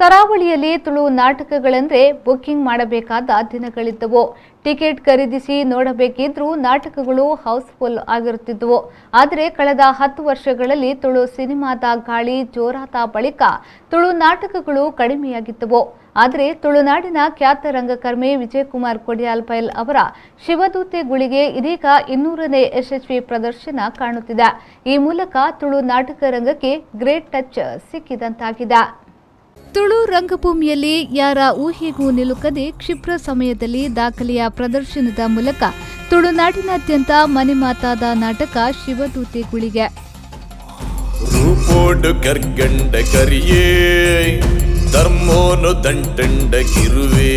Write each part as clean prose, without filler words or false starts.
ಕರಾವಳಿಯಲ್ಲಿ ತುಳು ನಾಟಕಗಳೆಂದರೆ ಬುಕ್ಕಿಂಗ್ ಮಾಡಬೇಕಾದ ದಿನಗಳಿದ್ದವು. ಟಿಕೆಟ್ ಖರೀದಿಸಿ ನೋಡಬೇಕಿದ್ರೂ ನಾಟಕಗಳು ಹೌಸ್ಫುಲ್ ಆಗಿರುತ್ತಿದ್ದವು. ಆದರೆ ಕಳೆದ 10 ವರ್ಷಗಳಲ್ಲಿ ತುಳು ಸಿನಿಮಾದ ಗಾಳಿ ಜೋರಾದ ಬಳಿಕ ತುಳು ನಾಟಕಗಳು ಕಡಿಮೆಯಾಗಿದ್ದವು. ಆದರೆ ತುಳುನಾಡಿನ ಖ್ಯಾತ ರಂಗಕರ್ಮಿ ವಿಜಯಕುಮಾರ್ ಕೊಡಿಯಾಲ್ಬೈಲ್ ಅವರ ಶಿವದೂತೆ ಗುಳಿಗೆ ಇದೀಗ 200ನೇ ಯಶಸ್ವಿ ಪ್ರದರ್ಶನ ಕಾಣುತ್ತಿದೆ. ಈ ಮೂಲಕ ತುಳು ನಾಟಕ ರಂಗಕ್ಕೆ ಗ್ರೇಟ್ ಟಚ್ ಸಿಕ್ಕಿದಂತಾಗಿದೆ. ತುಳು ರಂಗಭೂಮಿಯಲ್ಲಿ ಯಾರ ಊಹೆಗೂ ನಿಲುಕದೆ ಕ್ಷಿಪ್ರ ಸಮಯದಲ್ಲಿ ದಾಖಲೆಯ ಪ್ರದರ್ಶನದ ಮೂಲಕ ತುಳುನಾಡಿನಾದ್ಯಂತ ಮನೆಮಾತಾದ ನಾಟಕ ಶಿವದೂತೆ ಗುಳಿಗೆ. ರೂಪೋಡು ಕರ್ಗಂಡ ಕರಿಯೇ ಧರ್ಮೋನು ದಂಟಂಡ ಕಿರುವೆ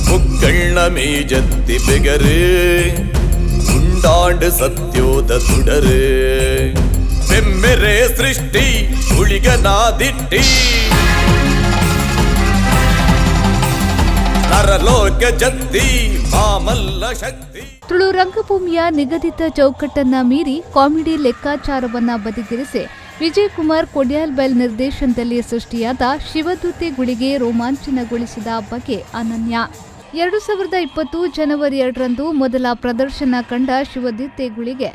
ಮುಕ್ಕಳ್ಳ ಮೇಜತ್ತಿ ಬೆಗರೆ ಉಂಡಾಂಡು ಸತ್ಯೋದ ತುಡರೆ ಬೆಮ್ಮೆರೆ ಸೃಷ್ಟಿ ಗುಳಿಗನಾದಿಟ್ಟಿ ನರಲೋಕ ಜತ್ತಿ ಮಾಮಲ್ಲ ಶಕ್ತಿ. ತುಳು ರಂಗಭೂಮಿಯ ನಿಗದಿತ ಚೌಕಟ್ಟನ್ನ ಮೀರಿ ಕಾಮಿಡಿ ಲೆಕ್ಕಾಚಾರವನ್ನ ಬದಿಗಿರಿಸಿ ವಿಜಯಕುಮಾರ್ ಕೊಡಿಯಾಲ್ಬೈಲ್ ನಿರ್ದೇಶನದಲ್ಲಿ ಸೃಷ್ಟಿಯಾದ ಶಿವದೂತೆ ಗುಳಿಗೆ ರೋಮಾಂಚನಗೊಳಿಸಿದ ಬಗೆ ಅನನ್ಯ. 2020 ಜನವರಿ 2ರಂದು ಮೊದಲ ಪ್ರದರ್ಶನ ಕಂಡ ಶಿವದೂತೆ ಗುಳಿಗೆ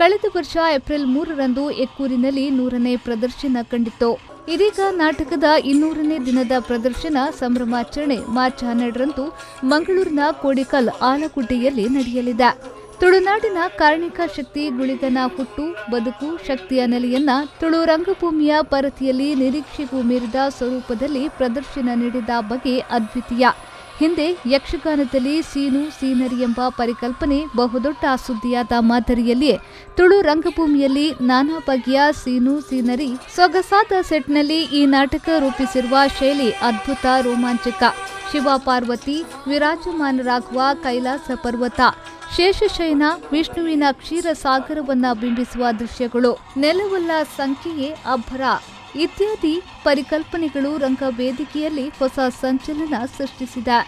ಕಳೆದ ವರ್ಷ ಏಪ್ರಿಲ್ 3ರಂದು ಎಕ್ಕೂರಿನಲ್ಲಿ 100ನೇ ಪ್ರದರ್ಶನ ಕಂಡಿತ್ತು. ಇದೀಗ ನಾಟಕದ 200ನೇ ದಿನದ ಪ್ರದರ್ಶನ ಸಂಭ್ರಮಾಚರಣೆ ಮಾರ್ಚ್ 12ರಂದು ಮಂಗಳೂರಿನ ಕೋಡಿಕಲ್ ಆಲಗುಡ್ಡೆಯಲ್ಲಿ ನಡೆಯಲಿದೆ. ತುಳುನಾಡಿನ ಕಾರ್ಣಿಕ ಶಕ್ತಿ ಗುಳಿಗನ ಹುಟ್ಟು ಬದುಕು ಶಕ್ತಿಯ ನೆಲೆಯನ್ನ ತುಳು ರಂಗಭೂಮಿಯ ಪರತಿಯಲ್ಲಿ ನಿರೀಕ್ಷೆಗೂ ಮೀರಿದ ಸ್ವರೂಪದಲ್ಲಿ ಪ್ರದರ್ಶನ ನೀಡಿದ ಬಗೆ ಅದ್ವಿತೀಯ. ಹಿಂದೆ ಯಕ್ಷಗಾನದಲ್ಲಿ ಸೀನು ಸೀನರಿ ಎಂಬ ಪರಿಕಲ್ಪನೆ ಬಹುದೊಡ್ಡ ಸುದ್ದಿಯಾದ ಮಾದರಿಯಲ್ಲಿಯೇ ತುಳು ರಂಗಭೂಮಿಯಲ್ಲಿ ನಾನಾ ಬಗೆಯ ಸೀನು ಸೀನರಿ ಸೊಗಸಾದ ಸೆಟ್ನಲ್ಲಿ ಈ ನಾಟಕ ರೂಪಿಸಿರುವ ಶೈಲಿ ಅದ್ಭುತ ರೋಮಾಂಚಕ. ಶಿವ ಪಾರ್ವತಿ ವಿರಾಜಮಾನರಾಗುವ ಕೈಲಾಸ ಪರ್ವತ, ಶೇಷಶಯನ, ವಿಷ್ಣುವಿನ ಕ್ಷೀರ ಸಾಗರವನ್ನ ಬಿಂಬಿಸುವ ದೃಶ್ಯಗಳು, ನೆಲವಲ್ಲ ಸಂಖ್ಯೆಯೇ ಅಬ್ಬರ ಇತ್ಯಾದಿ ಪರಿಕಲ್ಪನೆಗಳು ರಂಗವೇದಿಕೆಯಲ್ಲಿ ಹೊಸ ಸಂಚಲನ ಸೃಷ್ಟಿಸಿದೆ.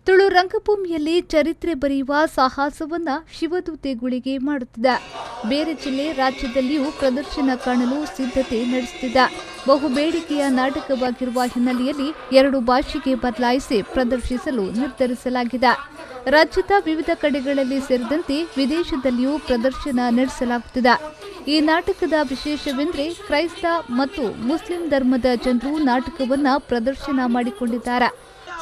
ತುಳು ರಂಗಭೂಮಿಯಲ್ಲಿ ಚರಿತ್ರೆ ಬರೆಯುವ ಸಾಹಸವನ್ನ ಶಿವದೂತೆ ಗುಳಿಗೆ ಮಾಡುತ್ತಿದೆ. ಬೇರೆ ಜಿಲ್ಲೆ ರಾಜ್ಯದಲ್ಲಿಯೂ ಪ್ರದರ್ಶನ ಕಾಣಲು ಸಿದ್ಧತೆ ನಡೆಸುತ್ತಿದೆ. ಬಹು ಬೇಡಿಕೆಯ ನಾಟಕವಾಗಿರುವ ಹಿನ್ನೆಲೆಯಲ್ಲಿ 2 ಭಾಷೆಗೆ ಬದಲಾಯಿಸಿ ಪ್ರದರ್ಶಿಸಲು ನಿರ್ಧರಿಸಲಾಗಿದೆ. ರಾಜ್ಯದ ವಿವಿಧ ಕಡೆಗಳಲ್ಲಿ ಸೇರಿದಂತೆ ವಿದೇಶದಲ್ಲಿಯೂ ಪ್ರದರ್ಶನ ನಡೆಸಲಾಗುತ್ತಿದೆ. ಈ ನಾಟಕದ ವಿಶೇಷವೆಂದರೆ ಕ್ರೈಸ್ತ ಮತ್ತು ಮುಸ್ಲಿಂ ಧರ್ಮದ ಜನರು ನಾಟಕವನ್ನ ಪ್ರದರ್ಶನ ಮಾಡಿಕೊಂಡಿದ್ದಾರೆ.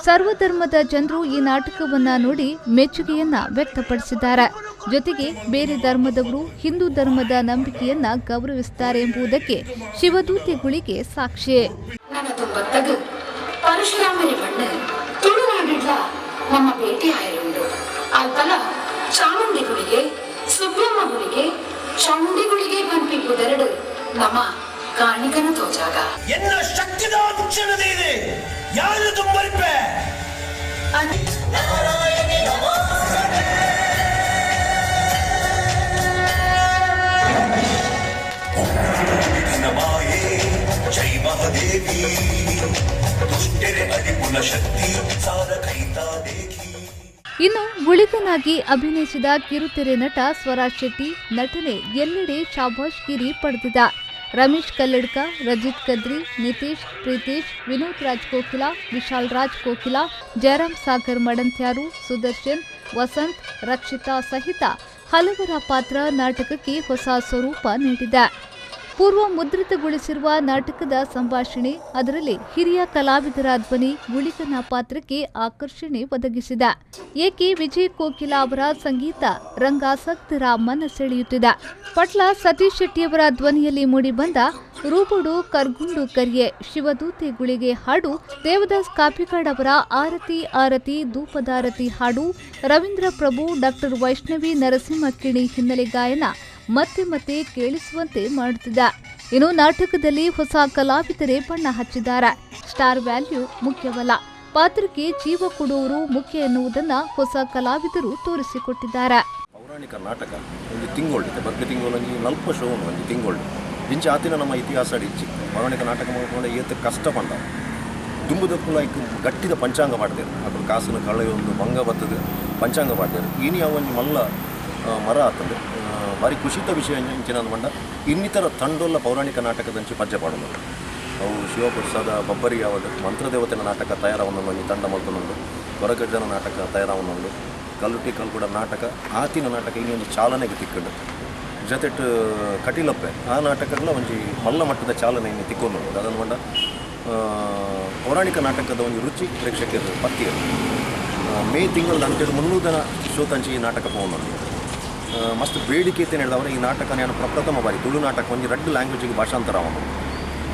ಸರ್ವಧರ್ಮದ ಜನರು ಈ ನಾಟಕವನ್ನ ನೋಡಿ ಮೆಚ್ಚುಗೆಯನ್ನ ವ್ಯಕ್ತಪಡಿಸಿದ್ದಾರೆ. ಜೊತೆಗೆ ಬೇರೆ ಧರ್ಮದವರು ಹಿಂದೂ ಧರ್ಮದ ನಂಬಿಕೆಯನ್ನ ಗೌರವಿಸುತ್ತಾರೆ ಎಂಬುದಕ್ಕೆ ಶಿವದೂತೆ ಗುಳಿಗೆ ಸಾಕ್ಷಿ. ನಮ್ಮ ಭೇಟಿ ಆಯಿರುಂಡು ಅಲ್ಪಲ ಚಾಮುಂಡಿಗುಳಿಗೆ ಸುಬ್ರಹ್ಮಗುಳಿಗೆ ಚೌಂಡಿಗುಳಿಗೆ ಬಂಪಿಪ್ಪುದೆರಡು ನಮ್ಮ ಕಾಣಿಕನ ತೋಜಾಗ ಎನ್ನ ಶಕ್ತಿದ ಕ್ಷಣದಿದೆ ಯಾರು ತುಂಬರಿಪೆ ನಾರಾಯಣಿ ನಮಾಯೇ ಜೈ ಮಹಾದೇವಿ ದುಷ್ಟರೆ ಅರಿಪುಲ ಶಕ್ತಿ ಸಾರ ಕೈತಾ ದೇಖಿ. ಇನ್ನು ಗುಳಿಗನಾಗಿ ಅಭಿನಯಿಸಿದ ಕಿರುತೆರೆ ನಟ ಸ್ವರಾಜ್ ಶೆಟ್ಟಿ ನಟನೆ ಎಲ್ಲೆಡೆ ಶಾಬಾಷ್ಗಿರಿ ಪಡೆದಿದ್ದ. ರಮೇಶ್ ಕಲ್ಲಡ್ಕ, ರಜಿತ್ ಕದ್ರಿ, ನಿತೀಶ್, ಪ್ರೀತೇಶ್, ವಿನೋದ್ ರಾಜ್ ಕೋಕಿಲ, ವಿಶಾಲ್ ರಾಜ್ ಕೋಕಿಲ, ಜಯರಾಮ್ ಸಾಗರ್ ಮಡಂತ್ಯಾರು, ಸುದರ್ಶನ್, ವಸಂತ್, ರಕ್ಷಿತಾ ಸಹಿತ ಹಲವರ ಪಾತ್ರ ನಾಟಕಕ್ಕೆ ಹೊಸ ಸ್ವರೂಪ ನೀಡಿದೆ. ಪೂರ್ವ ಮುದ್ರಿತಗೊಳಿಸಿರುವ ನಾಟಕದ ಸಂಭಾಷಣೆ, ಅದರಲ್ಲಿ ಹಿರಿಯ ಕಲಾವಿದರ ಧ್ವನಿ ಗುಳಿಗನ ಪಾತ್ರಕ್ಕೆ ಆಕರ್ಷಣೆ ಒದಗಿಸಿದೆ. ಏಕೆ ವಿಜಯ್ ಕೋಕಿಲ ಅವರ ಸಂಗೀತ ರಂಗಾಸಕ್ತರ ಮನ ಸೆಳೆಯುತ್ತಿದೆ. ಪಟ್ಲ ಸತೀಶ್ ಶೆಟ್ಟಿಯವರ ಧ್ವನಿಯಲ್ಲಿ ಮೂಡಿಬಂದ ರೂಬುಡು ಕರ್ಗುಂಡು ಕರಿಯೆ ಶಿವದೂತೆ ಗುಳಿಗೆ ಹಾಡು, ದೇವದಾಸ್ ಕಾಪಿಕಾಡ್ ಅವರ ಆರತಿ ಆರತಿ ಧೂಪದಾರತಿ ಹಾಡು, ರವೀಂದ್ರ ಪ್ರಭು, ಡಾಕ್ಟರ್ ವೈಷ್ಣವಿ ನರಸಿಂಹಕಿಣಿ ಹಿನ್ನೆಲೆ ಗಾಯನ ಮತ್ತೆ ಮತ್ತೆ ಕೇಳಿಸುವಂತೆ ಮಾಡುತ್ತಿದೆ. ಇನ್ನು ನಾಟಕದಲ್ಲಿ ಹೊಸ ಕಲಾವಿದರೇ ಬಣ್ಣ ಹಚ್ಚಿದ್ದಾರೆ. ಸ್ಟಾರ್ ವ್ಯಾಲ್ಯೂ ಮುಖ್ಯವಲ್ಲ, ಪಾತ್ರಕ್ಕೆ ಜೀವ ಕೊಡುವವರು ಮುಖ್ಯ ಎನ್ನುವುದನ್ನು ಹೊಸ ಕಲಾವಿದರು ತೋರಿಸಿಕೊಟ್ಟಿದ್ದಾರೆ. ಪೌರಾಣಿಕ ನಾಟಕ ಒಂದು ತಿಂಗೊಳ್ಳಿದೆ ಬಗ್ಲಿ ತಿಂಗಳು ನಲ್ಪ ಶೋ ಒಂದು ತಿಂಗೊಳ್ಳಿ ಇಂಚೆ ಆತಿನ ನಮ್ಮ ಇತಿಹಾಸ ಇಚ್ಚಿ ಪೌರಾಣಿಕ ನಾಟಕ ಮಾಡ್ಕೊಂಡು ಏತ ಕಷ್ಟ ಪಂಡ ದುಂಬುದಕ್ಕೂ ಲೈಕ್ ಗಟ್ಟಿದ ಪಂಚಾಂಗ ಮಾಡ್ತಾರೆ ಅದ್ರ ಕಾಸಿನ ಕಳೆ ಒಂದು ಭಂಗ ಬರ್ತದೆ ಪಂಚಾಂಗ ಮಾಡ್ತಾರೆ ಇನಿ ಅವನ್ ಮಲ್ಲ ಮರ ಆಗ್ತದೆ ಭಾರಿ ಖುಷಿತ ವಿಷಯ ಇಂಚಿನ ಮಂಡ ಇನ್ನಿತರ ತಂಡೋಲ್ಲ ಪೌರಾಣಿಕ ನಾಟಕದಂಚಿ ಪಜ್ಜೆ ಪಾಡೋದು ಅವು ಶಿವಪ್ರಸಾದ ಬಬ್ಬರಿ ಯಾವುದು ಮಂತ್ರದೇವತೆನ ನಾಟಕ ತಯಾರಾವನ್ನೊಂದು ತಂಡ ಮಲ್ತೊಂದು ಹೊರಗಜ್ಜನ ನಾಟಕ ತಯಾರಾವನ್ನೊಂದು ಕಲ್ಲುಟಿ ಕಲ್ಕೂಡ ನಾಟಕ ಆತಿನ ನಾಟಕ ಇನ್ನೊಂದು ಚಾಲನೆಗೆ ತಿಕ್ಕಂಡು ಜೊತೆಟ್ ಕಟೀಲಪ್ಪೆ ಆ ನಾಟಕಗಳ ಒಂಜಿ ಮಲ್ಲ ಮಟ್ಟದ ಚಾಲನೆ ಇನ್ನು ತಿಕ್ಕೊಂಡು ಅದನ್ನು ಮಂಡ ಪೌರಾಣಿಕ ನಾಟಕದ ಒಂದು ರುಚಿ ಪ್ರೇಕ್ಷಕರು ಪತ್ತಿಯರು ಮೇ ತಿಂಗಳ ಅಂತ್ಯದ 300 ಜನ ಶೋತಂಚಿ ಈ ನಾಟಕ ಹೋಗೋದು ಮಸ್ತ್ ಬೇಡಿಕೆ ಅಂತ ಹೇಳಿದವರು ಈ ನಾಟಕ ನಾನು ಪ್ರಪ್ರಥಮ ಬಾರಿ ತುಳು ನಾಟಕ ಒಂದು 2 ಲ್ಯಾಂಗ್ವೇಜಿಗೆ ಭಾಷಾಂತರ ಅವನು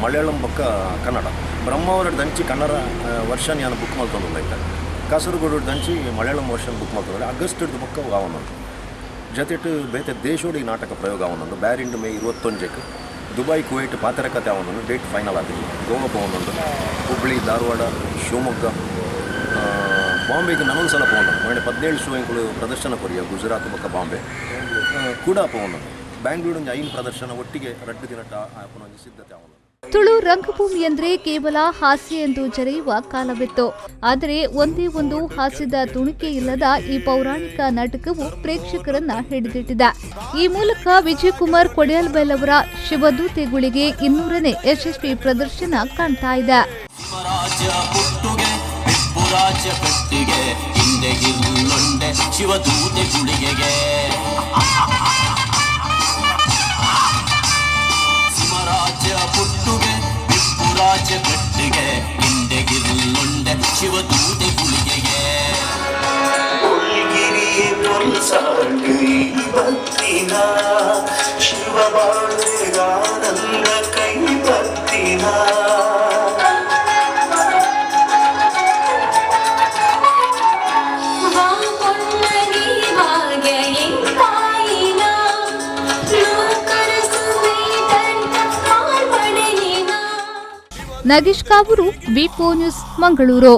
ಮಲಯಾಳಂ ಬೊಕ್ಕ ಕನ್ನಡ ಬ್ರಹ್ಮಾವರ ದಂಚಿ ಕನ್ನಡ ವರ್ಷನ್ ನಾನು ಬುಕ್ ಮಾಡ್ಕೊಂಡು ಆಯ್ತು ಕಾಸರಗೋಡು ದಂಚಿ ಮಲಯಾಳಂ ವರ್ಷನ್ ಬುಕ್ ಮಾಡ್ಕೊಂಡು ಆಗಸ್ಟ್ ಬೊಕ್ಕ ಅವನು ಜೊತೆಟ್ ಬೇತೆ ದೇಶೋಡು ಈ ನಾಟಕ ಪ್ರಯೋಗ ಅವನೊಂದು ಬ್ಯಾರಿಂಡ್ ಮೇ 21ಕ್ಕೆ ದುಬೈ ಕುವೈಟ್ ಪಾತ್ರಕತೆ ಅವನೊಂದು ಡೇಟ್ ಫೈನಲ್ ಆಗಿದೆ ಗೋವಾ ಅವನೊಂದು ಹುಬ್ಬಳ್ಳಿ ಧಾರವಾಡ ಶಿವಮೊಗ್ಗ ಬಾಂಬೆಗೆ ನಾನೊಂದು ಸಲ ಪೋನು ಮೊನ್ನೆ 17 ಶೋ ಇಂಗಳು ಪ್ರದರ್ಶನ ಕೊರಿಯ ಗುಜರಾತ್ ಬೊಕ್ಕ ಬಾಂಬೆ ಕೂಡ ಪೋನು ಬ್ಯಾಂಗ್ಳೂರು 5 ಪ್ರದರ್ಶನ ಒಟ್ಟಿಗೆ 2 ದಿನ ಒಂದು ಸಿದ್ಧತೆ ಅವನು ತುಳು ರಂಗಭೂಮಿ ಅಂದ್ರೆ ಕೇವಲ ಹಾಸ್ಯ ಎಂದು ಜರೆಯುವ ಕಾಲವಿತ್ತು. ಆದರೆ ಒಂದೇ ಒಂದು ಹಾಸ್ಯದ ತುಣಿಕೆ ಇಲ್ಲದ ಈ ಪೌರಾಣಿಕ ನಾಟಕವು ಪ್ರೇಕ್ಷಕರನ್ನ ಹಿಡಿದಿಟ್ಟಿದೆ. ಈ ಮೂಲಕ ವಿಜಯಕುಮಾರ್ ಕೊಡಿಯಾಲ್ಬೆಲ್ ಅವರ ಶಿವದೂತೆಗಳಿಗೆ 200ನೇ ಯಶಸ್ವಿ ಪ್ರದರ್ಶನ ಕಾಣ್ತಾ ಇದೆ. ಪುಟ್ಟುಗೆ ವಿಪ್ಪುರಾಜ ಕಟ್ಟಿಗೆ ಇಂದೆಗಿರುಳ್ಳುಂಡೆ ಶಿವದೂತೆ ಗುಳಿಗೆಗೆ ಉಳ್ಗಿರಿಯೇ ಪೊಲ್ಸಾಂಡು ಭಕ್ತಿನ ಶಿವಬಾಳೆಗಾನಂದ ಕೈ ಭಕ್ತಿನ ನಗೇಶ್ ಕಾವೂರು, ವಿ4 ನ್ಯೂಸ್, ಮಂಗಳೂರು.